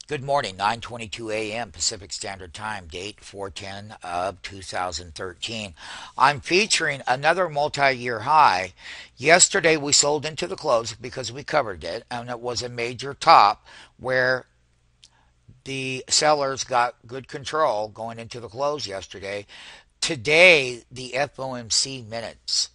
Good morning, 9:22 a.m. Pacific Standard Time, date 410 of 2013. I'm featuring another multi-year high. Yesterday we sold into the close because we covered it, and it was a major top where the sellers got good control going into the close yesterday. Today, the FOMC minutes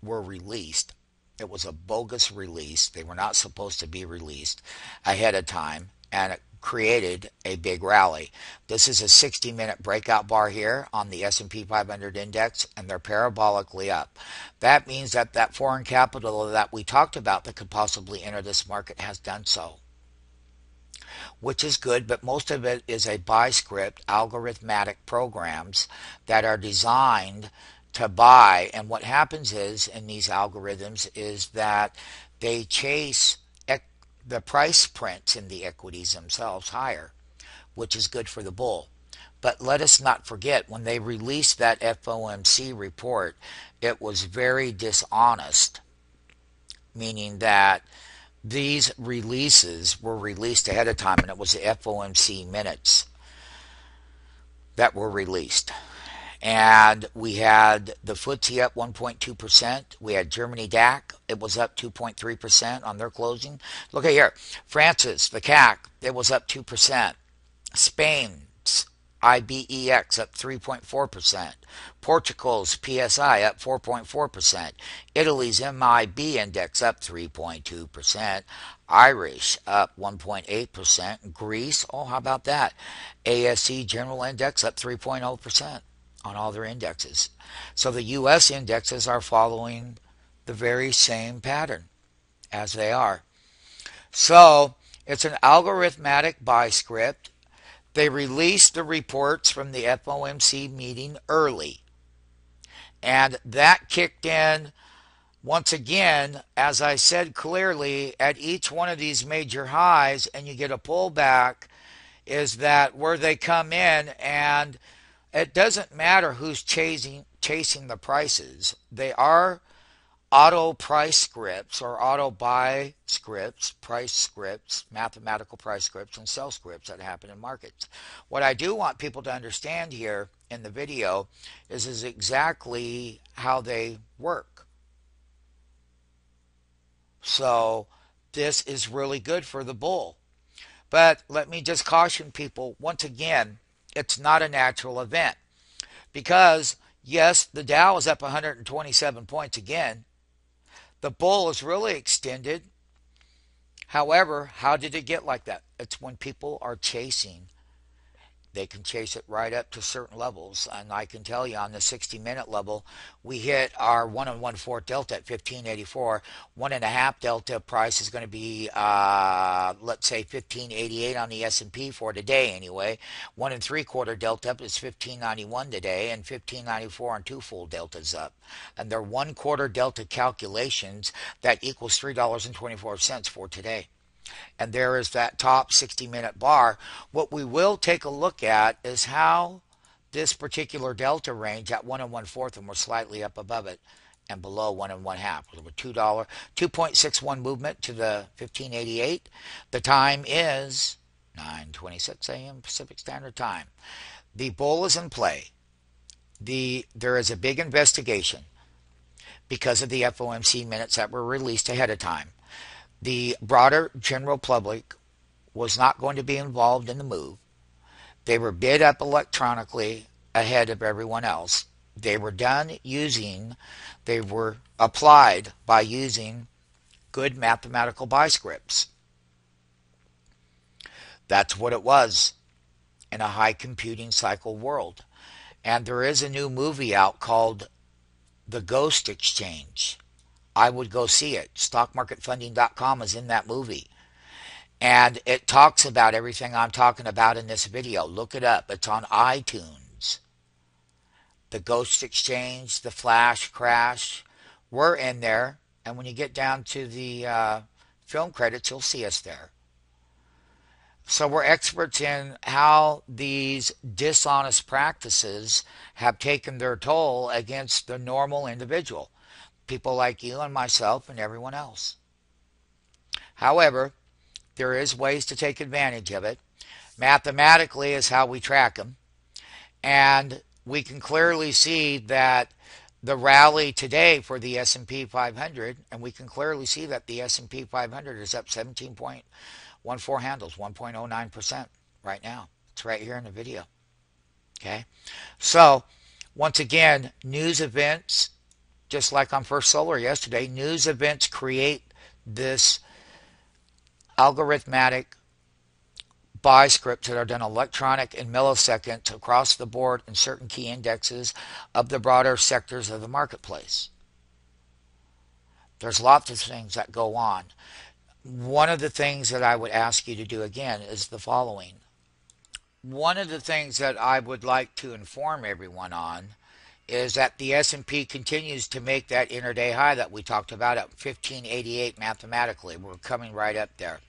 were released. It was a bogus release. They were not supposed to be released ahead of time, and it created a big rally. This is a 60-minute breakout bar here on the S&P 500 index, and they're parabolically up. That means that that foreign capital that we talked about that could possibly enter this market has done so, which is good, but most of it is a buy script, algorithmic programs that are designed to buy. And what happens is in these algorithms is that they chase the price prints in the equities themselves higher, which is good for the bull. But let us not forget, when they released that FOMC report, it was very dishonest, meaning that these releases were released ahead of time, and it was the FOMC minutes that were released. And we had the FTSE up 1.2%. We had Germany DAC. It was up 2.3% on their closing. Look at here. France's, the CAC, it was up 2%. Spain's IBEX up 3.4%. Portugal's PSI up 4.4%. Italy's MIB index up 3.2%. Irish up 1.8%. Greece, oh, how about that? ASE General Index up 3.0% on all their indexes. So the U.S. indexes are following the very same pattern as they are. So it's an algorithmic buy script. They released the reports from the FOMC meeting early, and that kicked in once again, as I said clearly, at each one of these major highs, and you get a pullback, is that where they come in, and it doesn't matter who's chasing the prices. They are auto price scripts or auto buy scripts, price scripts, mathematical price scripts, and sell scripts that happen in markets. What I do want people to understand here in the video is exactly how they work. So this is really good for the bull. But let me just caution people once again, it's not a natural event, because yes, the Dow is up 127 points again. The bull is really extended. However, how did it get like that? It's when people are chasing. They can chase it right up to certain levels. And I can tell you on the 60-minute level, we hit our 1 1/4 delta at 1584. 1.5 delta price is going to be, let's say, 1588 on the S&P for today anyway. 1 3/4 delta up is 1591 today, and 1594 on 2 full deltas up. And they're 1/4 delta calculations that equals $3.24 for today. And there is that top 60-minute bar. What we will take a look at is how this particular delta range at 1 1/4, and we're slightly up above it and below 1 1/2. With a $2.61 movement to the 1588. The time is 9:26 a.m. Pacific Standard Time. The bull is in play. There is a big investigation because of the FOMC minutes that were released ahead of time. The broader general public was not going to be involved in the move. They were bid up electronically ahead of everyone else. They were applied by using good mathematical buy scripts. That's what it was in a high computing cycle world. And there is a new movie out called The Ghost Exchange. I would go see it. StockMarketFunding.com is in that movie. And it talks about everything I'm talking about in this video. Look it up. It's on iTunes. The Ghost Exchange, the Flash Crash. We're in there. And when you get down to the film credits, you'll see us there. So we're experts in how these dishonest practices have taken their toll against the normal individual. People like you and myself and everyone else. However, there is ways to take advantage of it. Mathematically is how we track them. And we can clearly see that the rally today for the S&P 500, and we can clearly see that the S&P 500 is up 17.14 handles, 1.09% right now. It's right here in the video. Okay. So, once again, news events, just like on First Solar yesterday, news events create this algorithmic buy scripts that are done electronic in milliseconds across the board in certain key indexes of the broader sectors of the marketplace. There's lots of things that go on. One of the things that I would ask you to do again is the following. One of the things that I would like to inform everyone on is that the S&P continues to make that intraday high that we talked about at 1588 mathematically. We're coming right up there.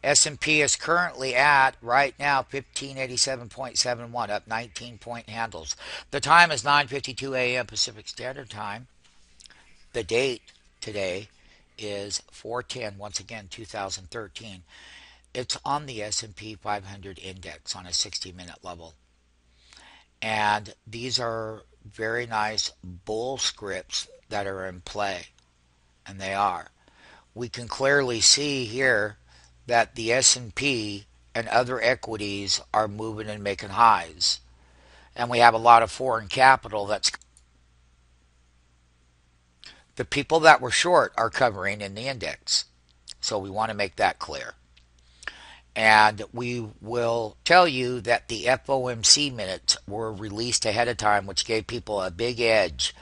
S&P is currently at, right now, 1587.71, up 19-point handles. The time is 9:52 a.m. Pacific Standard Time. The date today is 4/10, once again, 2013. It's on the S&P 500 index on a 60-minute level. And these are very nice bull scripts that are in play. And they are. We can clearly see here that the S&P and other equities are moving and making highs. And we have a lot of foreign capital that's... The people that were short are covering in the index. So we want to make that clear. And we will tell you that the FOMC minutes were released ahead of time, which gave people a big edge.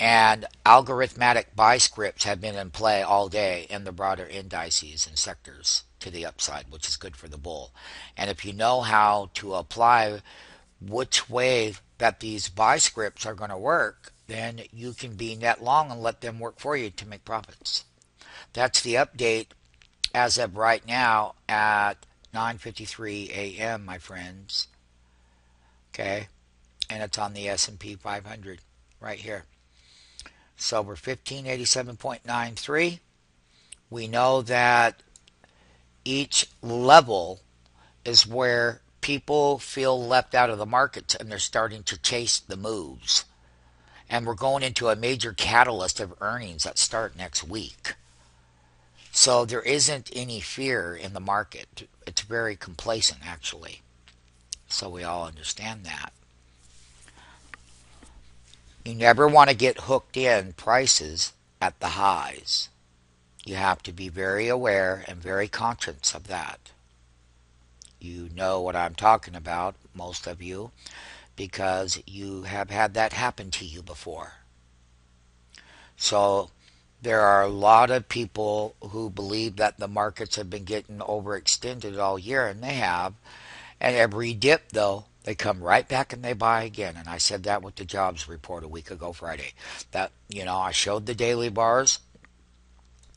And algorithmic buy scripts have been in play all day in the broader indices and sectors to the upside, which is good for the bull. And if you know how to apply which way that these buy scripts are going to work, then you can be net long and let them work for you to make profits. That's the update as of right now at 9:53 a.m., my friends. Okay? And it's on the S&P 500 right here. So we're 1587.93. We know that each level is where people feel left out of the markets and they're starting to chase the moves. And we're going into a major catalyst of earnings that start next week. So there isn't any fear in the market. It's very complacent, actually. So we all understand that. You never want to get hooked in prices at the highs. You have to be very aware and very conscious of that. You know what I'm talking about, most of you, because you have had that happen to you before. So there are a lot of people who believe that the markets have been getting overextended all year, and they have. And every dip, though, they come right back and they buy again. And I said that with the jobs report a week ago Friday. That, I showed the daily bars.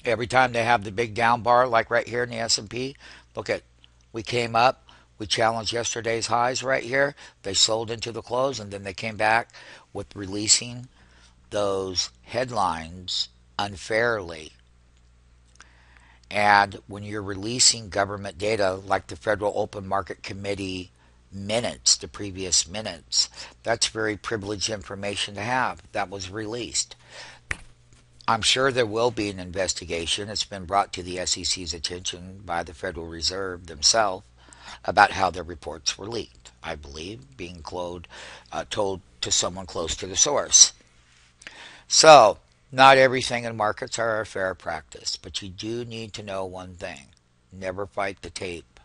Every time they have the big down bar, like right here in the S&P, look at, we came up, we challenged yesterday's highs right here. They sold into the close, and then they came back with releasing those headlines unfairly. And when you're releasing government data like the Federal Open Market Committee minutes, the previous minutes, that's very privileged information to have. That was released. I'm sure there will be an investigation. It's been brought to the SEC's attention by the Federal Reserve themselves about how their reports were leaked, I believe, being told to someone close to the source. So, not everything in markets are a fair practice, but you do need to know one thing. Never fight the tape.